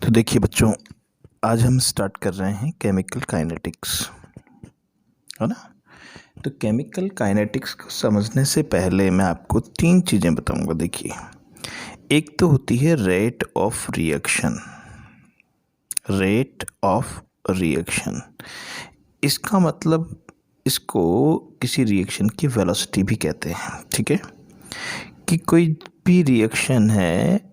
तो देखिए बच्चों, आज हम स्टार्ट कर रहे हैं केमिकल काइनेटिक्स, है ना। तो केमिकल काइनेटिक्स को समझने से पहले मैं आपको तीन चीज़ें बताऊंगा। देखिए, एक तो होती है rate of reaction. Rate of reaction, इसका मतलब इसको किसी रिएक्शन की वेलोसिटी भी कहते हैं। ठीक है, कि कोई भी रिएक्शन है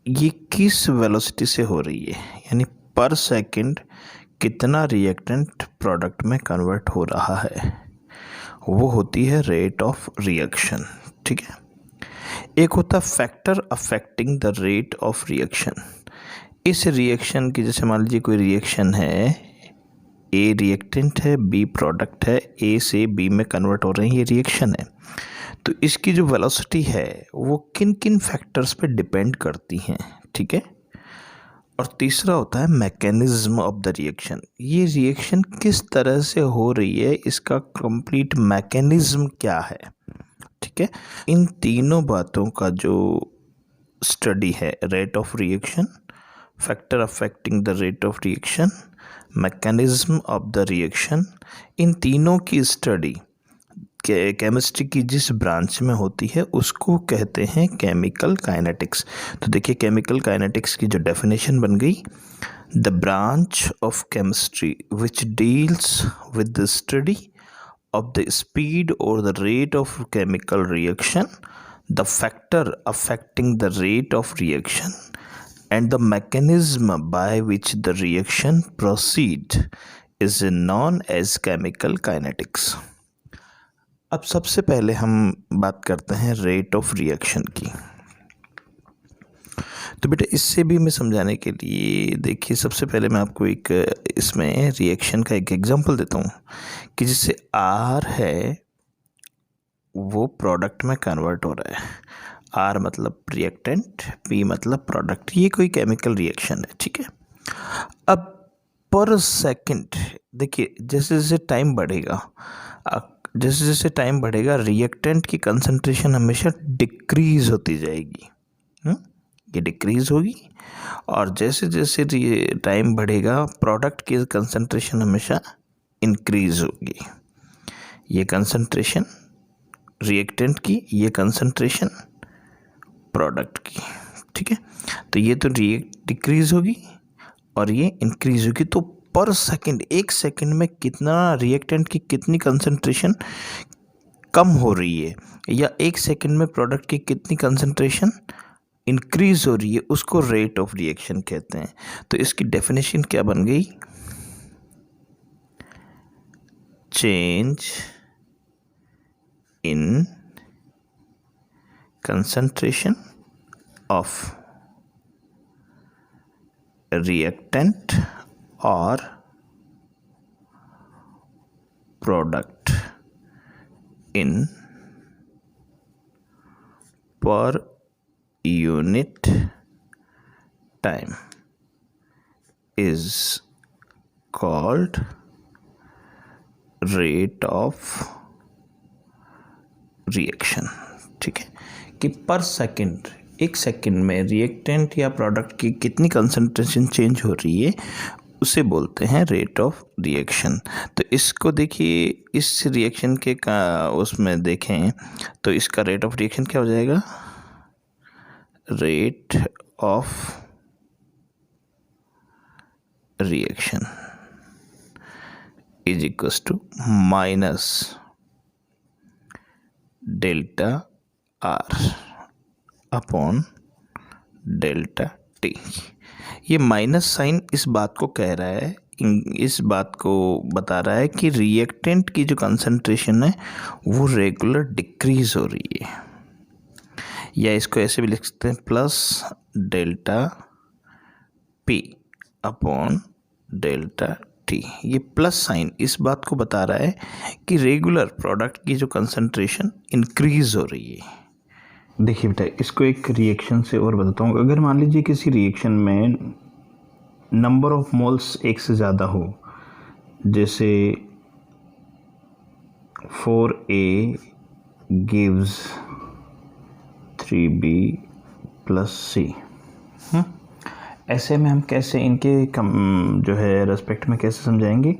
ये किस वेलोसिटी से हो रही है, यानी पर सेकंड कितना रिएक्टेंट प्रोडक्ट में कन्वर्ट हो रहा है, वो होती है रेट ऑफ रिएक्शन। ठीक है, एक होता है factor affecting the rate of reaction. इस रिएक्शन की, जैसे मान लीजिए कोई रिएक्शन है, ए रिएक्टेंट है, बी प्रोडक्ट है, ए से बी में कन्वर्ट हो रहे हैं, ये रिएक्शन है। तो इसकी जो वेलोसिटी है वो किन किन फैक्टर्स पे डिपेंड करती हैं। ठीक है, और तीसरा होता है मैकेनिज्म ऑफ द रिएक्शन। ये रिएक्शन किस तरह से हो रही है, इसका कंप्लीट मैकेनिज्म क्या है। ठीक है, इन तीनों बातों का जो स्टडी है, rate of reaction, factor affecting the rate of reaction, mechanism of the reaction, इन तीनों की स्टडी केमिस्ट्री की जिस ब्रांच में होती है उसको कहते हैं केमिकल काइनेटिक्स। तो देखिए, केमिकल काइनेटिक्स की जो डेफिनेशन बन गई, the branch of chemistry which deals with the study of the speed or the rate of chemical reaction, the factor affecting the rate of reaction, and the mechanism by which the reaction proceed is known as chemical kinetics. अब सबसे पहले हम बात करते हैं rate of reaction की। तो बेटा, इससे भी मैं समझाने के लिए, देखिए, सबसे पहले मैं आपको एक इसमें रिएक्शन का एक एग्जांपल देता हूँ कि जिससे आर है वो प्रोडक्ट में कन्वर्ट हो रहा है। आर मतलब रिएक्टेंट, पी मतलब प्रोडक्ट। ये कोई केमिकल रिएक्शन है। ठीक है, अब पर सेकंड देखिए, जैसे जैसे टाइम बढ़ेगा, जैसे जैसे टाइम बढ़ेगा रिएक्टेंट की कंसंट्रेशन हमेशा डिक्रीज होती जाएगी। ये डिक्रीज होगी, और जैसे जैसे टाइम बढ़ेगा प्रोडक्ट की कंसंट्रेशन हमेशा इंक्रीज होगी। ये कंसंट्रेशन रिएक्टेंट की, ये कंसंट्रेशन प्रोडक्ट की। ठीक है, तो ये तो डिक्रीज होगी और ये इंक्रीज होगी। तो पर सेकंड, एक सेकंड में कितना रिएक्टेंट की कितनी कंसंट्रेशन कम हो रही है, या एक सेकंड में प्रोडक्ट की कितनी कंसंट्रेशन इंक्रीज हो रही है, उसको रेट ऑफ रिएक्शन कहते हैं। तो इसकी डेफिनेशन क्या बन गई? Change in concentration of reactant or product in per unit time is called rate of reaction। ठीक है, कि पर सेकंड, एक सेकंड में रिएक्टेंट या प्रोडक्ट की कितनी कंसंट्रेशन चेंज हो रही है, उसे बोलते हैं रेट ऑफ रिएक्शन। तो इसको देखिए, इस रिएक्शन के उसमें देखें तो इसका रेट ऑफ रिएक्शन क्या हो जाएगा? Rate of reaction is equals to minus delta R upon delta T. ये माइनस साइन इस बात को कह रहा है, इस बात को बता रहा है कि रिएक्टेंट की जो कंसंट्रेशन है वो रेगुलर डिक्रीज हो रही है। या इसको ऐसे भी लिख सकते हैं, plus delta P upon delta T. ये प्लस साइन इस बात को बता रहा है कि रेगुलर प्रोडक्ट की जो कंसंट्रेशन इंक्रीज हो रही है। देखिए बेटा, इसको एक रिएक्शन से और बताता हूँ। अगर मान लीजिए किसी रिएक्शन में नंबर ऑफ मोल्स एक से ज़्यादा हो, जैसे 4A गिव्स 3B + C, ऐसे में हम कैसे इनके जो है रेस्पेक्ट में कैसे समझाएंगे,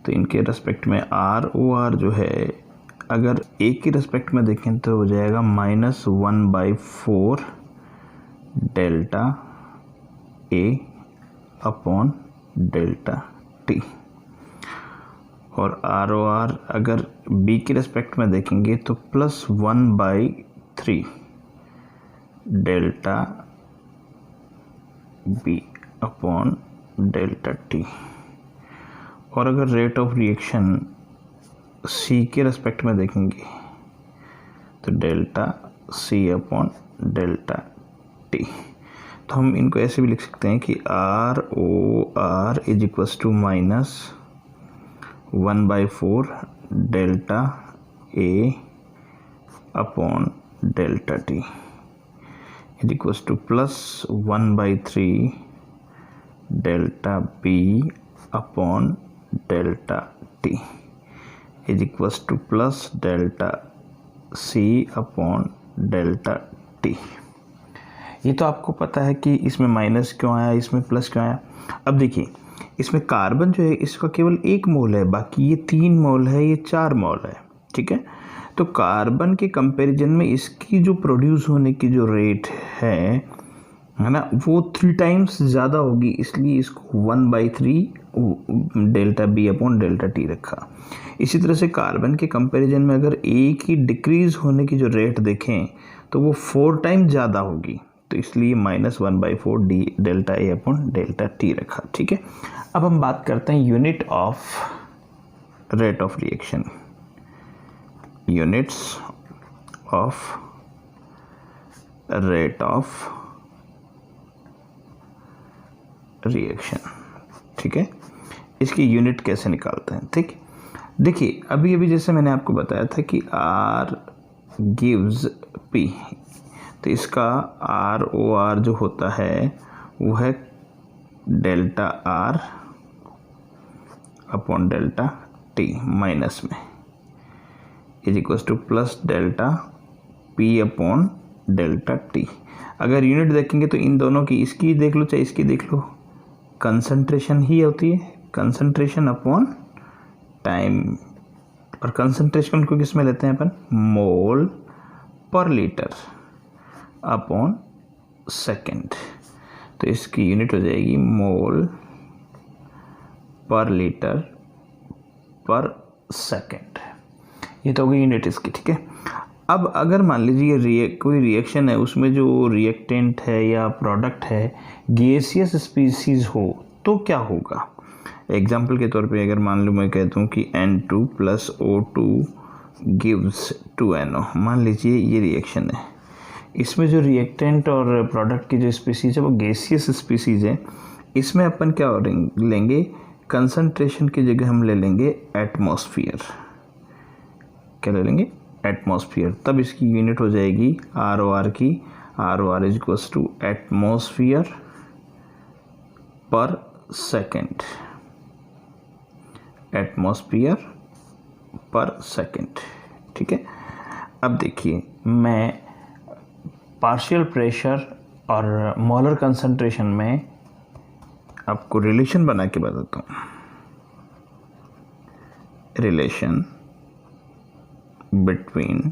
तो इनके रेस्पेक्ट में ROR जो है अगर ए की रेस्पेक्ट में देखें तो हो जाएगा -1/4 delta A upon delta T, और ROR अगर बी की रेस्पेक्ट में देखेंगे तो +1/3 delta B upon delta T, और अगर रेट ऑफ रिएक्शन सी के रेस्पेक्ट में देखेंगे तो delta C upon delta T. तो हम इनको ऐसे भी लिख सकते हैं कि ROR is equals to -1/4 delta A upon delta T is equals to +1/3 delta B upon delta T is equals to plus delta C upon delta T. ये तो आपको पता है कि इसमें माइनस क्यों आया, इसमें प्लस क्यों आया। अब देखिए इसमें कार्बन जो है इसका केवल 1 मोल है, बाकी ये 3 मोल है, ये 4 मोल है, ठीक है। तो कार्बन के कंपैरिजन में इसकी जो प्रोड्यूस होने की जो रेट है ना, वो 3 टाइम्स ज़्यादा होगी, इसलिए इसको 1/3 delta B upon delta T रखा। इसी तरह से कार्बन के कंपैरिजन में अगर ए की डिक्रीज होने की जो रेट देखें तो वो 4 टाइम्स ज़्यादा होगी, तो इसलिए -1/4 delta A upon delta T रखा, ठीक है। अब हम बात करते हैं unit of rate of reaction, units of rate of reaction, ठीक है। इसकी यूनिट कैसे निकालते हैं, ठीक। देखिए अभी जैसे मैंने आपको बताया था कि R गिव्स P, तो इसका ROR जो होता है वो है delta R upon delta T minus में is equals to plus delta P upon delta T। अगर यूनिट देखेंगे तो इन दोनों की, इसकी देख लो चाहे इसकी देख लो, कंसंट्रेशन ही होती है, कंसंट्रेशन अपॉन टाइम, और कंसंट्रेशन को किस में लेते हैं अपन, मोल पर लीटर अपॉन सेकेंड। तो इसकी यूनिट हो जाएगी मोल पर लीटर पर सेकेंड, ये तो होगी यूनिट इसकी, ठीक है। अब अगर मान लीजिए कोई रिएक्शन है, उसमें जो रिएक्टेंट है या प्रोडक्ट है गैसियस स्पीसीज हो तो क्या होगा। एग्जाम्पल के तौर पे अगर मान लो मैं कहता हूँ कि N2 + O2 गिव्स 2NO, मान लीजिए ये रिएक्शन है, इसमें जो रिएक्टेंट और प्रोडक्ट की जो स्पीसीज है वो गैसियस स्पीसीज है। इसमें अपन क्या लेंगे, कंसंट्रेशन की जगह हम ले लेंगे एटमॉस्फेयर, क्या ले लेंगे, एटमॉस्फेयर। तब इसकी यूनिट हो जाएगी ROR की, ROR is equals to atmosphere per second, atmosphere per second, ठीक है। अब देखिए मैं पार्शियल प्रेशर और मोलर कंसंट्रेशन में आपको रिलेशन बना के बताता हूँ। Relation between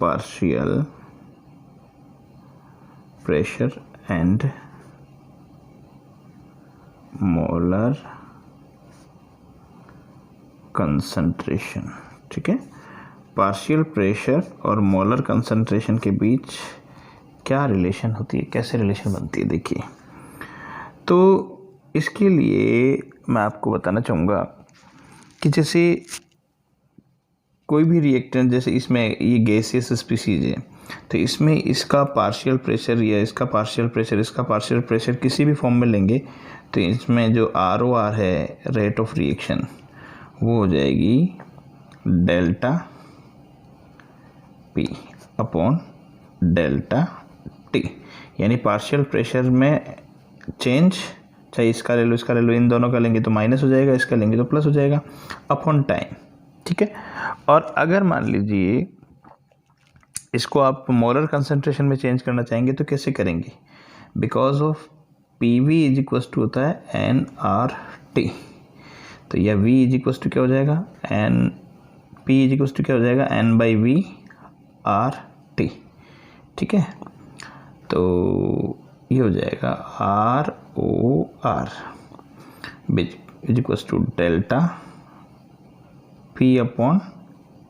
partial pressure and molar concentration, ठीक है। पार्शियल प्रेशर और मोलर कंसंट्रेशन के बीच क्या रिलेशन होती है, कैसे रिलेशन बनती है, देखिए। तो इसके लिए मैं आपको बताना चाहूँगा कि जैसे कोई भी रिएक्टेंट, जैसे इसमें ये गैसियस स्पीसीज है, तो इसमें इसका पार्शियल प्रेशर या इसका पार्शियल प्रेशर, इसका पार्शियल प्रेशर किसी भी फॉर्म में लेंगे तो इसमें जो ROR है, रेट ऑफ रिएक्शन, वो हो जाएगी delta P upon delta T, यानी पार्शियल प्रेशर में चेंज, चाहे इसका ले लो इसका ले लो, इन दोनों का लेंगे तो माइनस हो जाएगा, इसका लेंगे तो प्लस हो जाएगा, अपॉन टाइम, ठीक है। और अगर मान लीजिए इसको आप मोलर कंसंट्रेशन में चेंज करना चाहेंगे तो कैसे करेंगे? Because of P V is equal to होता है एन आर टी, तो यह वी इज इक्वल टू क्या हो जाएगा, N P is equal to क्या हो जाएगा, N by V R T. ठीक है, तो ये हो जाएगा R O R is equal to delta P upon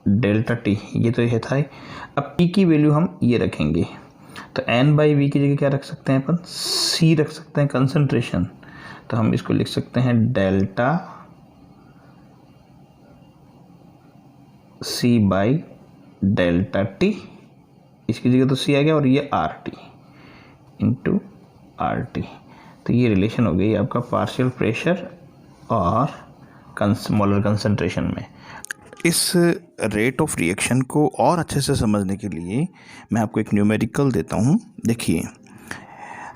delta T, ये तो ये था ही। अब पी की वैल्यू हम ये रखेंगे, तो एन बाई वी की जगह क्या रख सकते हैं अपन, सी रख सकते हैं कंसंट्रेशन, तो हम इसको लिख सकते हैं delta C by delta T, इसकी जगह तो सी आ गया और ये R T into R T. तो ये रिलेशन हो गई आपका पार्शियल प्रेशर और मोलर कंसंट्रेशन में। इस रेट ऑफ रिएक्शन को और अच्छे से समझने के लिए मैं आपको एक न्यूमेरिकल देता हूँ। देखिए,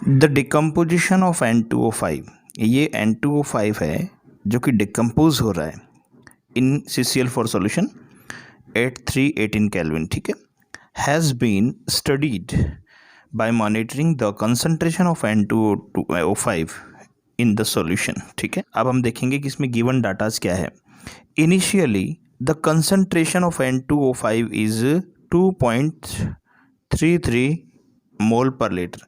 द डिकम्पोजिशन ऑफ N2O5, ये N2O5 है जो कि डिकम्पोज हो रहा है इन CCl4 सॉल्यूशन एट 318 केल्विन। ठीक है, has been studied by monitoring the concentration of N2O5 in the solution. ठीक है, अब हम देखेंगे कि इसमें गिवन डाटाज क्या है। Initially the concentration of N2O5 is 2.33 मोल पर लीटर,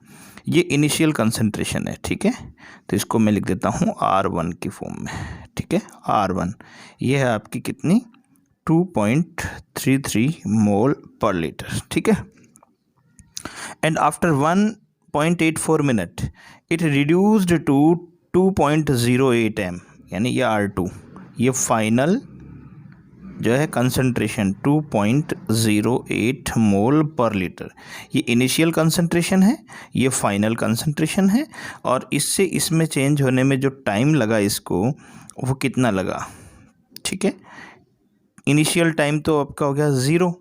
ये इनिशियल कंसंट्रेशन है। ठीक है, तो इसको मैं लिख देता हूँ R1 की फॉर्म में। ठीक है, R1 ये है आपकी कितनी, 2.33 मोल पर लीटर। ठीक है, and after 1.84 minute it reduced to 2.08 m, यानी ये R2, ये फाइनल जो है कंसंट्रेशन 2.08 मोल पर लीटर, ये इनिशियल कंसंट्रेशन है, ये फाइनल कंसंट्रेशन है, और इससे इसमें चेंज होने में जो टाइम लगा इसको, वो कितना लगा। ठीक है, इनिशियल टाइम तो आपका हो गया 0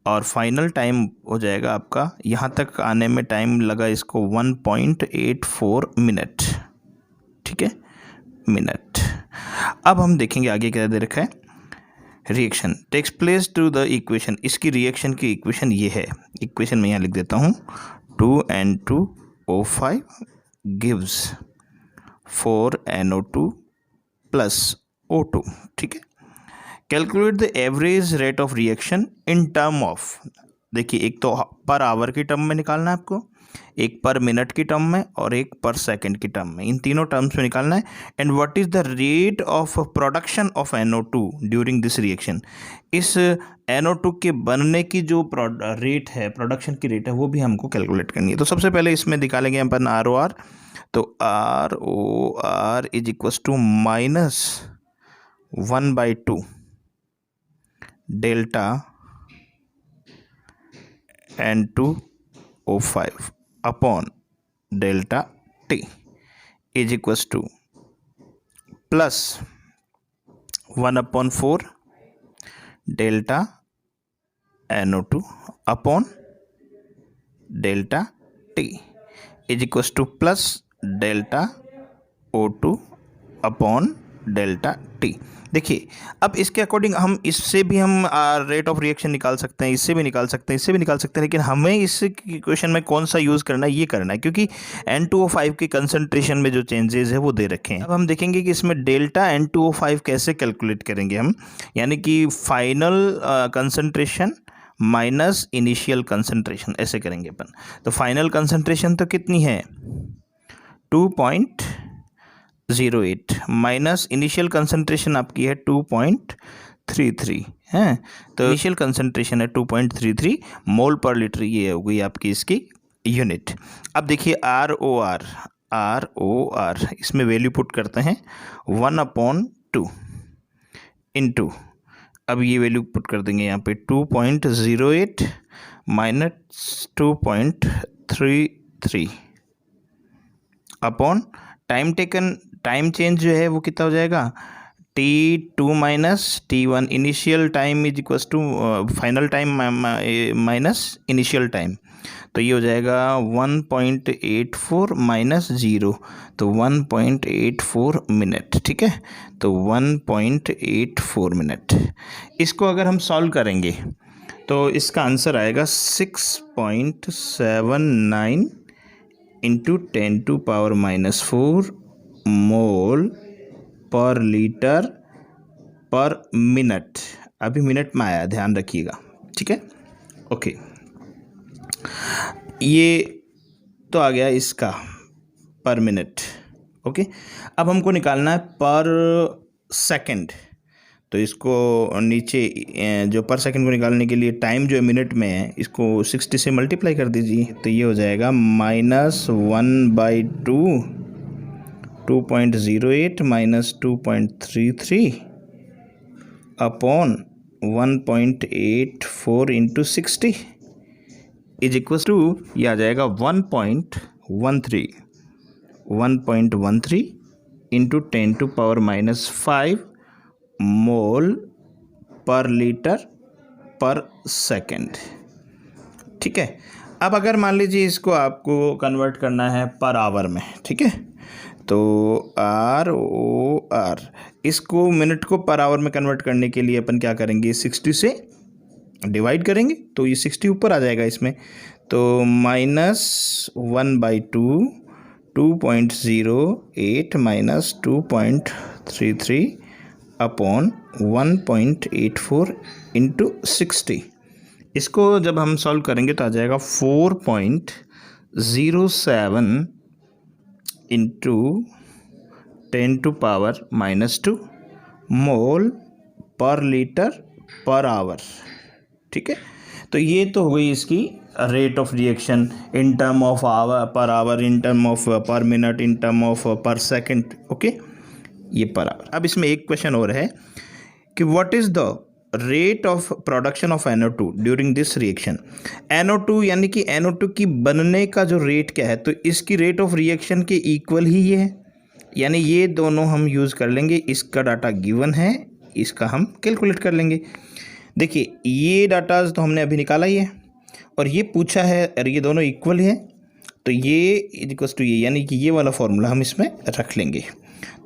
और फाइनल टाइम हो जाएगा आपका, यहाँ तक आने में टाइम लगा इसको 1.84 मिनट। ठीक है, मिनट। अब हम देखेंगे आगे क्या दे रखा है, reaction takes place to the equation. इसकी रिएक्शन की इक्वेशन ये है, इक्वेशन में यहाँ लिख देता हूँ, 2N2O5 gives 4NO2 plus O2। ठीक है, calculate the average rate of reaction in term of, देखिए एक तो पर आवर की टर्म में निकालना है आपको, एक पर मिनट की टर्म में और एक पर सेकंड की टर्म में, इन तीनों टर्म्स में निकालना है। And what is the rate of production of NO2 during this reaction, इस NO2 के बनने की जो रेट है, प्रोडक्शन की रेट है, वो भी हमको कैलकुलेट करनी है। तो सबसे पहले इसमें निकालेंगे अपन ROR, तो ROR is equal to -1/2 delta N2O5 upon delta T is equal to plus 1/4 delta NO2 upon delta T is equal to plus delta O2 upon delta T। देखिए, अब इसके अकॉर्डिंग हम इससे भी हम रेट ऑफ रिएक्शन निकाल सकते हैं, इससे भी निकाल सकते हैं, इससे भी निकाल सकते हैं, लेकिन हमें इस इक्वेशन में कौन सा यूज़ करना है, ये करना है, क्योंकि N2O5 की कंसंट्रेशन में जो चेंजेस है वो दे रखे हैं। अब हम देखेंगे कि इसमें डेल्टा N2O5 कैसे कैलकुलेट करेंगे हम, यानी कि final concentration minus initial concentration, ऐसे करेंगे अपन। तो फाइनल कंसंट्रेशन तो कितनी है, 2.08 माइनस इनिशियल कंसंट्रेशन आपकी है 2.33 है, तो इनिशियल कंसंट्रेशन है 2.33 मोल पर लीटर, ये हो गई आपकी इसकी यूनिट। अब देखिए ROR इसमें वैल्यू पुट करते हैं 1/2 इंटू, अब ये वैल्यू पुट कर देंगे यहाँ पे 2.08 minus 2.33 upon time taken, time change जो है वो कितना हो जाएगा, T2 minus T1, initial time is equal to final time minus initial time, तो ये हो जाएगा 1.84 माइनस 0, तो 1.84 मिनट। ठीक है, तो 1.84 मिनट। इसको अगर हम सॉल्व करेंगे तो इसका आंसर आएगा 6.79 इंटू 10⁻⁻⁴ मोल पर लीटर पर मिनट। अभी मिनट में आया, ध्यान रखिएगा, ठीक है। ओके, ये तो आ गया इसका पर मिनट। ओके, अब हमको निकालना है पर सेकंड। तो इसको नीचे जो पर सेकंड को निकालने के लिए टाइम जो है मिनट में है, इसको 60 से मल्टीप्लाई कर दीजिए। तो ये हो जाएगा -1/2 2.08 -2.33 upon 1.84 into 60 is equal to, ये आ जाएगा 1.13 इंटू 10⁻⁻⁵ मोल पर लीटर पर सेकंड, ठीक है। अब अगर मान लीजिए इसको आपको कन्वर्ट करना है पर आवर में, ठीक है, तो ROR, इसको मिनट को पर आवर में कन्वर्ट करने के लिए अपन क्या करेंगे, 60 से डिवाइड करेंगे, तो ये 60 ऊपर आ जाएगा इसमें। तो -1/2 2.08 -2.33 अपॉन 1.84 इंटू 60। इसको जब हम सॉल्व करेंगे तो आ जाएगा 4.07 इंटू 10⁻⁻² मोल पर लीटर पर आवर, ठीक है। तो ये तो हो गई इसकी rate of reaction in term of per hour, in term of पर मिनट, इन टर्म ऑफ पर सेकंड। ओके, ये पर आवर। अब इसमें एक क्वेश्चन और है कि what is the rate of production of NO2 during this reaction. NO2 यानी कि NO2 की बनने का जो रेट क्या है, तो इसकी रेट ऑफ रिएक्शन के इक्वल ही ये है, यानी ये दोनों हम यूज़ कर लेंगे। इसका डाटा गिवन है, इसका हम कैलकुलेट कर लेंगे। देखिए, ये डाटा तो हमने अभी निकाला ही है और ये पूछा है, और ये दोनों इक्वल है, तो ये इक्वल्स टू ये, यानी कि ये वाला फॉर्मूला हम इसमें रख लेंगे।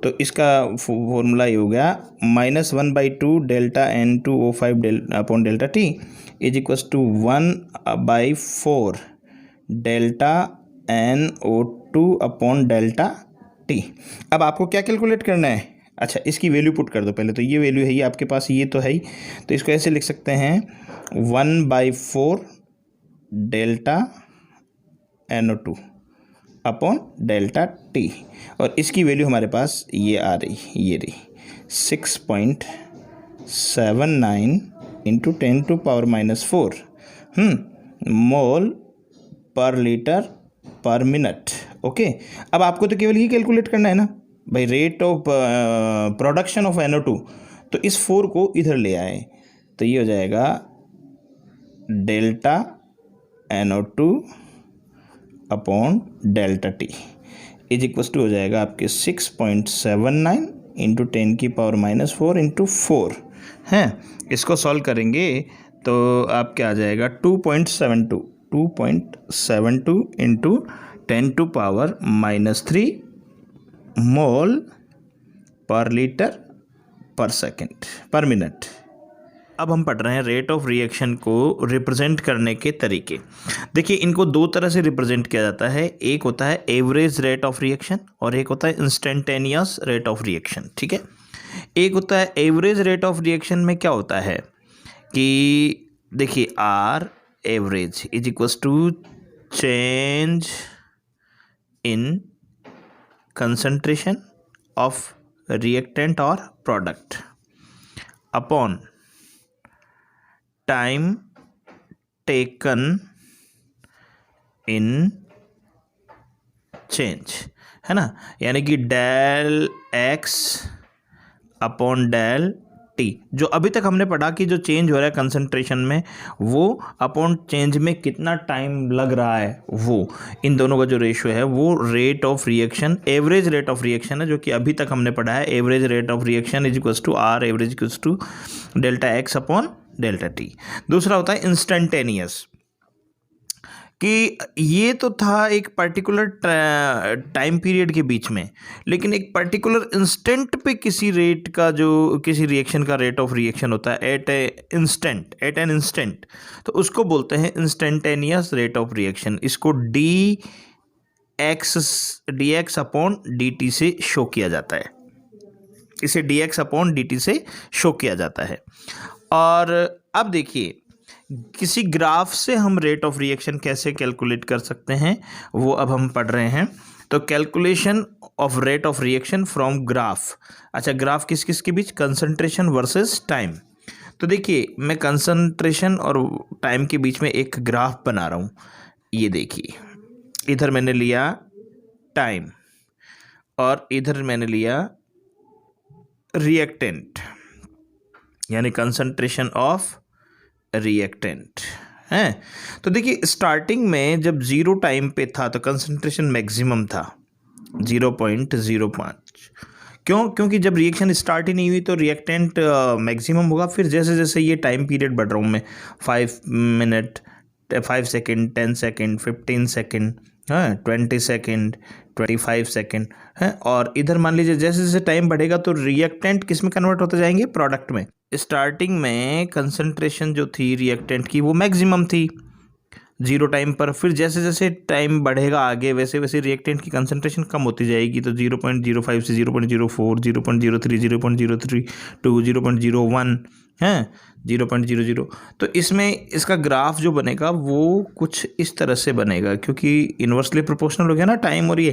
तो इसका फॉर्मूला ये हो गया -1/2 delta N2O5 upon delta T is equals to 1/4 delta NO2 upon delta T। अब आपको क्या कैलकुलेट करना है, अच्छा इसकी वैल्यू पुट कर दो पहले। तो ये वैल्यू है, ये आपके पास ये तो है ही, तो इसको ऐसे लिख सकते हैं 1/4 delta NO2 upon delta T, और इसकी वैल्यू हमारे पास ये आ रही, ये रही 6.79 इंटू 10⁻⁻⁴ मोल पर लीटर पर मिनट। ओके, अब आपको तो केवल ये कैलकुलेट करना है ना भाई, rate of production of NO2। तो इस 4 को इधर ले आए, तो ये हो जाएगा delta NO2 upon delta T is equals to हो जाएगा आपके 6.79 इंटू 10⁻⁻⁴ इंटू 4 हैं। इसको सॉल्व करेंगे तो आप क्या आ जाएगा 2.72 इंटू 10⁻⁻³ मोल पर लीटर पर सेकंड पर मिनट। अब हम पढ़ रहे हैं रेट ऑफ रिएक्शन को रिप्रेजेंट करने के तरीके। देखिए, इनको दो तरह से रिप्रेजेंट किया जाता है। एक होता है एवरेज रेट ऑफ रिएक्शन और एक होता है इंस्टेंटेनियस रेट ऑफ रिएक्शन, ठीक है। एक होता है एवरेज रेट ऑफ रिएक्शन में क्या होता है कि देखिए R average is equals to change in concentration of reactant or product upon time taken in change, है ना, यानी कि del x upon del T। जो अभी तक हमने पढ़ा कि जो चेंज हो रहा है कंसंट्रेशन में, वो अपॉन चेंज में कितना टाइम लग रहा है, वो इन दोनों का जो रेशियो है वो rate of reaction, average rate of reaction है, जो कि अभी तक हमने पढ़ा है। Average rate of reaction is equals to R average equals to delta x upon delta T। दूसरा होता है इंस्टेंटेनियस। कि ये तो था एक पर्टिकुलर टाइम पीरियड के बीच में, लेकिन एक पर्टिकुलर इंस्टेंट पे किसी रेट का जो किसी रिएक्शन का रेट ऑफ रिएक्शन होता है एट एन इंस्टेंट, तो उसको बोलते हैं इंस्टेंटेनियस रेट ऑफ रिएक्शन। इसको D x upon D T से शो किया जाता है, इसे D x upon D T से शो किया जाता है। और अब देखिए किसी ग्राफ से हम रेट ऑफ रिएक्शन कैसे कैलकुलेट कर सकते हैं, वो अब हम पढ़ रहे हैं। तो calculation of rate of reaction from graph. अच्छा, ग्राफ किस किस के बीच? Concentration versus time. तो देखिए मैं कंसंट्रेशन और टाइम के बीच में एक ग्राफ बना रहा हूँ। ये देखिए, इधर मैंने लिया टाइम और इधर मैंने लिया रिएक्टेंट, यानी कंसंट्रेशन ऑफ रिएक्टेंट है। तो देखिए स्टार्टिंग में जब 0 टाइम पे था तो कंसंट्रेशन मैक्सिमम था 0.05। क्यों? क्योंकि जब रिएक्शन स्टार्ट ही नहीं हुई तो रिएक्टेंट मैक्सिमम होगा। फिर जैसे जैसे ये टाइम पीरियड बढ़ रहा हूँ मैं, 5 मिनट, 5 सेकेंड, 10 सेकेंड, 15 सेकेंड, हाँ 20 सेकेंड, 25 सेकेंड है। और इधर मान लीजिए जैसे जैसे टाइम बढ़ेगा तो रिएक्टेंट किस में कन्वर्ट होते जाएंगे? प्रोडक्ट में। स्टार्टिंग में कंसंट्रेशन जो थी रिएक्टेंट की वो मैक्सिमम थी 0 टाइम पर। फिर जैसे जैसे टाइम बढ़ेगा आगे वैसे वैसे रिएक्टेंट की कंसंट्रेशन कम होती जाएगी। तो 0.05 से 0.04, 0.03, 0.032, 0.01 हैं, 0.00। तो इसमें इसका ग्राफ जो बनेगा वो कुछ इस तरह से बनेगा, क्योंकि इन्वर्सली प्रोपोर्शनल हो गया ना टाइम और ये,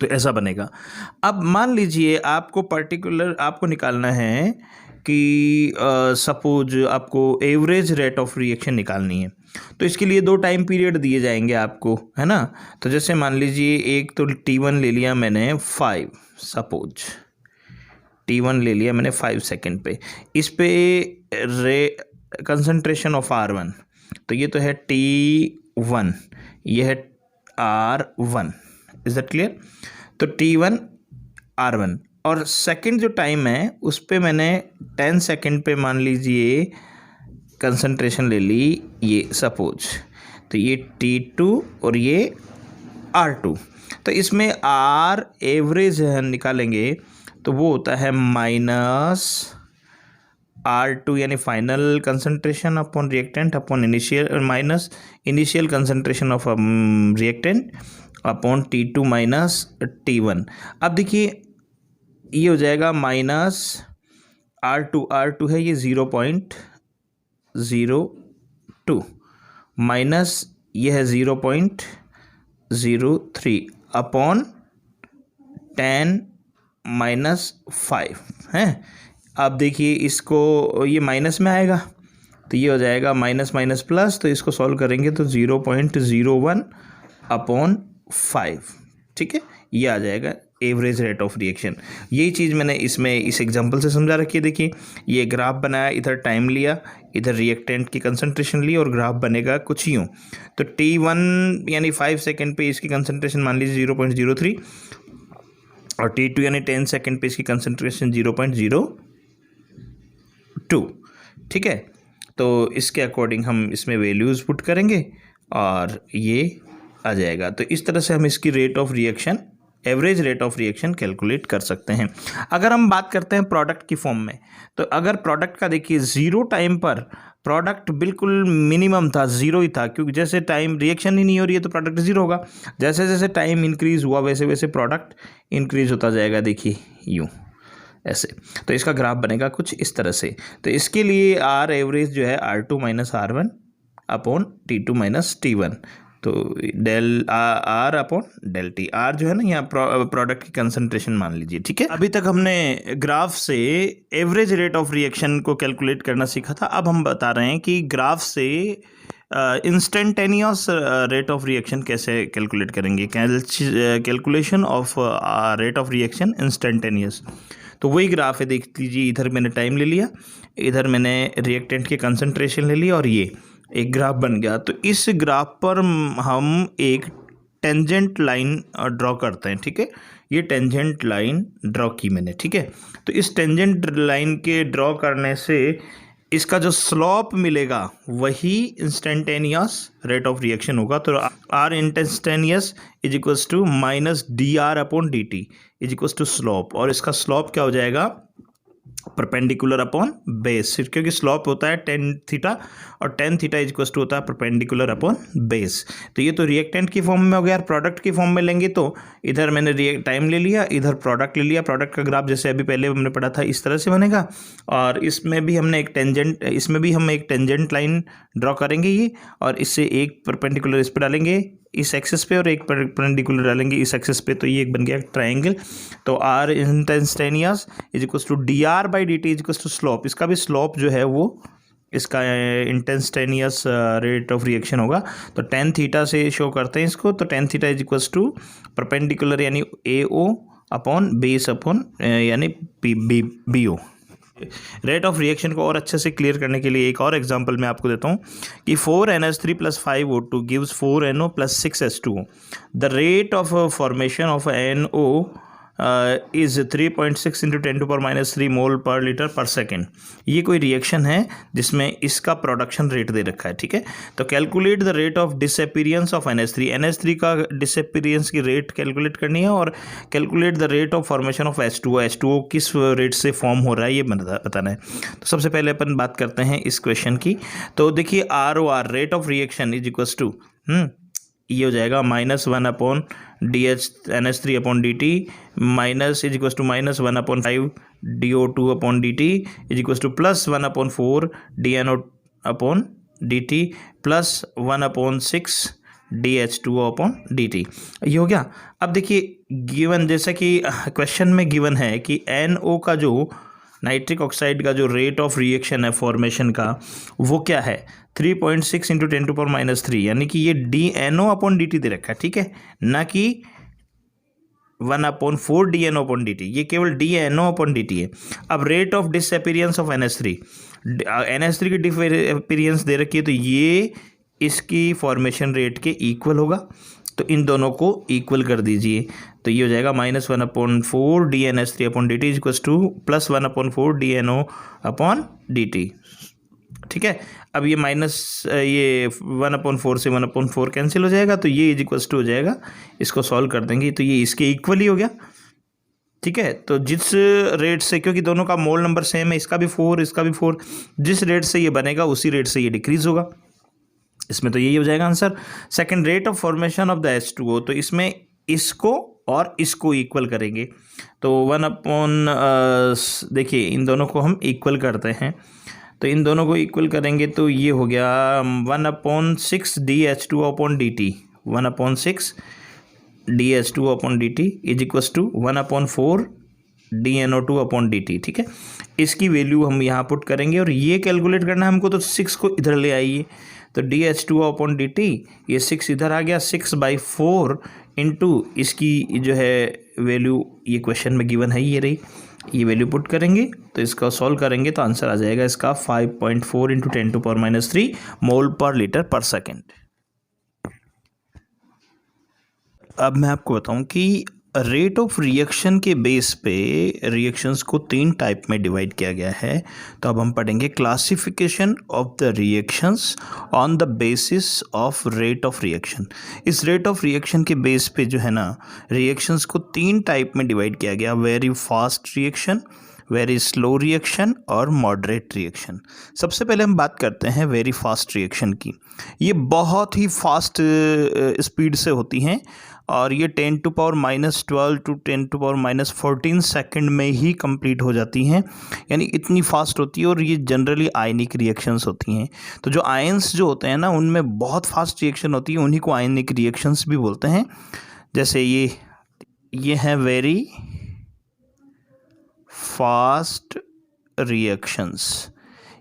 तो ऐसा बनेगा। अब मान लीजिए आपको निकालना है कि सपोज आपको एवरेज रेट ऑफ रिएक्शन निकालनी है। तो इसके लिए 2 टाइम पीरियड दिए जाएंगे आपको, है ना। तो जैसे मान लीजिए एक तो T1 ले लिया मैंने 5, सपोज T1 ले लिया मैंने 5 सेकेंड पे। इस पे कंसंट्रेशन ऑफ R1, तो ये तो है T1, ये है R1। Is that clear? तो T1 R1 और सेकंड जो टाइम है उस पे मैंने 10 सेकंड पे मान लीजिए कंसंट्रेशन ले ली, ये सपोज। तो ये T2 और ये R2। तो इसमें R एवरेज निकालेंगे तो वो होता है माइनस R2 यानी final concentration upon reactant upon initial minus initial concentration of reactant upon T2 minus T1। अब देखिए ये हो जाएगा माइनस R2 है ये 0.02 माइनस ये है 0.03 अपॉन 10 माइनस 5 है। अब देखिए इसको ये माइनस में आएगा तो ये हो जाएगा माइनस माइनस प्लस, तो इसको सॉल्व करेंगे तो 0.01 अपॉन 5, ठीक है, ये आ जाएगा एवरेज रेट ऑफ रिएक्शन। यही चीज़ मैंने इसमें इस एग्जांपल से समझा रखी है। देखिए ये ग्राफ बनाया, इधर टाइम लिया, इधर रिएक्टेंट की कंसंट्रेशन ली और ग्राफ बनेगा कुछ यूँ। तो T1 यानी 5 सेकेंड पे इसकी कंसंट्रेशन मान लीजिए 0.03 और T2 यानी 10 सेकेंड पे इसकी कंसंट्रेशन 0.02, ठीक है। तो इसके अकॉर्डिंग हम इसमें वैल्यूज़ पुट करेंगे और ये आ जाएगा। तो इस तरह से हम इसकी rate of reaction, average rate of reaction calculate कर सकते हैं। अगर हम बात करते हैं प्रोडक्ट की फॉर्म में, तो अगर प्रोडक्ट का देखिए 0 टाइम पर प्रोडक्ट बिल्कुल मिनिमम था, 0 ही था, क्योंकि जैसे टाइम रिएक्शन ही नहीं हो रही है तो प्रोडक्ट 0 होगा। जैसे जैसे टाइम इंक्रीज़ हुआ वैसे वैसे प्रोडक्ट इंक्रीज़ होता जाएगा, देखिए यूँ ऐसे। तो इसका ग्राफ बनेगा कुछ इस तरह से। तो इसके लिए आर एवरेज जो है R2 minus R1 upon T2 minus T1, तो del R upon del T. R जो है ना यहाँ प्रोडक्ट की कंसंट्रेशन मान लीजिए, ठीक है। अभी तक हमने ग्राफ से एवरेज रेट ऑफ रिएक्शन को कैलकुलेट करना सीखा था। अब हम बता रहे हैं कि ग्राफ से इंस्टेंटेनियस रेट ऑफ रिएक्शन कैसे कैलकुलेट करेंगे। Calculation of rate of reaction instantaneous, तो वही ग्राफ है, देख लीजिए। इधर मैंने टाइम ले लिया, इधर मैंने रिएक्टेंट की कंसंट्रेशन ले ली और ये एक ग्राफ बन गया। तो इस ग्राफ पर हम एक टेंजेंट लाइन ड्रॉ करते हैं, ठीक है। ये टेंजेंट लाइन ड्रॉ की मैंने, ठीक है। तो इस टेंजेंट लाइन के ड्रॉ करने से इसका जो स्लोप मिलेगा वही इंस्टेंटेनियस रेट ऑफ रिएक्शन होगा। तो R instantaneous is equals to minus D R upon D T is equals to slope, और इसका स्लोप क्या हो जाएगा, परपेंडिकुलर अपॉन बेस, क्योंकि स्लोप होता है टेन थीटा और tan theta is equals to होता है परपेंडिकुलर अपॉन बेस। तो ये तो रिएक्टेंट की फॉर्म में हो गया। प्रोडक्ट की फॉर्म में लेंगे तो इधर मैंने टाइम ले लिया, इधर प्रोडक्ट ले लिया। प्रोडक्ट का ग्राफ जैसे अभी पहले हमने पढ़ा था इस तरह से बनेगा, और इसमें भी हमने एक टेंजेंट लाइन ड्रॉ करेंगे ये, और इससे एक परपेंडिकुलर इस पर डालेंगे इस एक्सिस पे और एक परपेंडिकुलर डालेंगे इस एक्सिस पे, तो ये एक बन गया ट्रायंगल। तो R instantaneous is equals to D R by D T is equals to slope. इसका भी स्लोप जो है वो इसका इंस्टेंटेनियस रेट ऑफ रिएक्शन होगा। तो टेन थीटा से शो करते हैं इसको, तो tan theta is equals to perpendicular यानी A O upon base upon यानी B O. Rate of reaction को और अच्छे से क्लियर करने के लिए एक और एग्जांपल मैं आपको देता हूँ कि 4NH3 + 5O2 gives 4NO + 6H2O. The rate of formation of NO is 3.6 × 10⁻³ मोल पर लीटर पर सेकेंड। ये कोई रिएक्शन है जिसमें इसका प्रोडक्शन रेट दे रखा है, ठीक है। तो calculate the rate of disappearance of NH3। NH3 का डिसअपीयरेंस की रेट कैलकुलेट करनी है, और calculate the rate of formation of H2O। H2O किस रेट से फॉर्म हो रहा है ये बताना है। तो सबसे पहले अपन बात करते हैं इस क्वेश्चन की। तो देखिए ROR rate of reaction is equals to ये हो जाएगा -1 upon NH3 upon dt minus is equals to -1 upon 5 DO2 upon dt is equals to +1 upon 4 DNO upon dt plus 1 upon 6 DH2O upon dt। ये हो गया। अब देखिए given, जैसा कि क्वेश्चन में गिवन है कि NO का जो नाइट्रिक ऑक्साइड का जो रेट ऑफ रिएक्शन है फॉर्मेशन का वो क्या है, 3.6 × 10⁻³ यानी कि ये DNO अपॉन dt दे रखा है, ठीक है, ना कि 1/4 DNO अपॉन dt, ये केवल DNO अपॉन dt है। अब rate of disappearance of NH3 की डिसअपीयरेंस दे रखी है, तो ये इसकी फॉर्मेशन रेट के इक्वल होगा। तो इन दोनों को इक्वल कर दीजिए, तो ये हो जाएगा -1/4 DNH3 upon dt is equals to +1/4 DNO upon dt, ठीक है। अब ये ये 1/4 से 1/4 कैंसिल हो जाएगा, तो ये इज इक्वल्स टू हो जाएगा, इसको सॉल्व कर देंगे तो ये इसके इक्वल ही हो गया, ठीक है। तो जिस रेट से, क्योंकि दोनों का मोल नंबर सेम है, इसका भी 4 इसका भी 4, जिस रेट से ये बनेगा उसी रेट से ये डिक्रीज होगा, इसमें तो यही हो जाएगा answer. Second, rate of formation of the H2O, तो इसमें इसको और इसको इक्वल करेंगे, तो 1/, देखिए इन दोनों को हम इक्वल करते हैं, तो इन दोनों को इक्वल करेंगे तो ये हो गया 1/6 DH2O upon dt, 1/6 DH2O upon dt is equals to 1/4 DNO2 upon dt, ठीक है। इसकी वैल्यू हम यहाँ पुट करेंगे और ये कैलकुलेट करना है हमको, तो 6 को इधर ले आइए, तो DH2O अपॉन dt, ये 6 इधर आ गया, 6/4 इंटू इसकी जो है वैल्यू ये क्वेश्चन में गिवन है, ये रही, ये वैल्यू पुट करेंगे तो इसका सॉल्व करेंगे तो आंसर आ जाएगा इसका 5.4 × 10⁻³ मोल पर लीटर पर सेकेंड। अब मैं आपको बताऊं कि रेट ऑफ रिएक्शन के बेस पे रिएक्शंस को 3 टाइप में डिवाइड किया गया है। तो अब हम पढ़ेंगे classification of the reactions on the basis of rate of reaction. इस रेट ऑफ रिएक्शन के बेस पे जो है ना, रिएक्शंस को 3 टाइप में डिवाइड किया गया, very fast reaction, very slow reaction और मॉडरेट रिएक्शन। सबसे पहले हम बात करते हैं वेरी फास्ट रिएक्शन की। ये बहुत ही फास्ट स्पीड से होती हैं और ये 10⁻12 to 10⁻14 सेकंड में ही कंप्लीट हो जाती हैं, यानी इतनी फास्ट होती है। और ये जनरली आयनिक रिएक्शंस होती हैं। तो जो आयंस जो होते हैं ना, उनमें बहुत फास्ट रिएक्शन होती है, उन्हीं को आयनिक रिएक्शंस भी बोलते हैं। जैसे ये है वेरी फास्ट रिएक्शंस,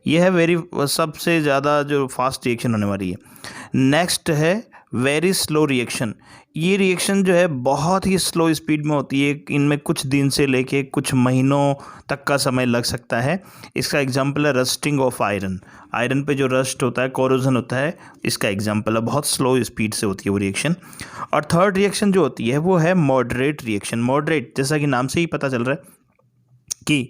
ये है वेरी सबसे ज़्यादा जो फास्ट रिएक्शन होने वाली है। नेक्स्ट है वेरी स्लो रिएक्शन। ये रिएक्शन जो है बहुत ही स्लो स्पीड में होती है, इनमें कुछ दिन से लेके कुछ महीनों तक का समय लग सकता है। इसका एग्जांपल है रस्टिंग ऑफ आयरन। आयरन पे जो रस्ट होता है, कोरोजन होता है, इसका एग्जांपल है। बहुत स्लो स्पीड से होती है वो रिएक्शन। और थर्ड रिएक्शन जो होती है वो है मॉडरेट रिएक्शन। मॉडरेट जैसा कि नाम से ही पता चल रहा है कि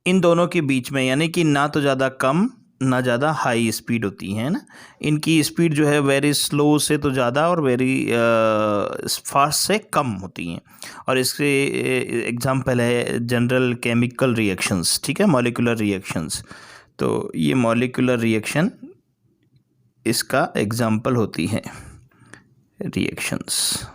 इन दोनों के बीच में, यानी कि ना तो ज़्यादा कम ना ज़्यादा हाई स्पीड होती हैं ना, इनकी स्पीड जो है वेरी स्लो से तो ज़्यादा और वेरी फास्ट से कम होती हैं। और इसके एग्जांपल है जनरल केमिकल रिएक्शंस, ठीक है, मॉलिक्यूलर रिएक्शंस। तो ये मॉलिक्यूलर रिएक्शन इसका एग्जांपल होती है रिएक्शंस।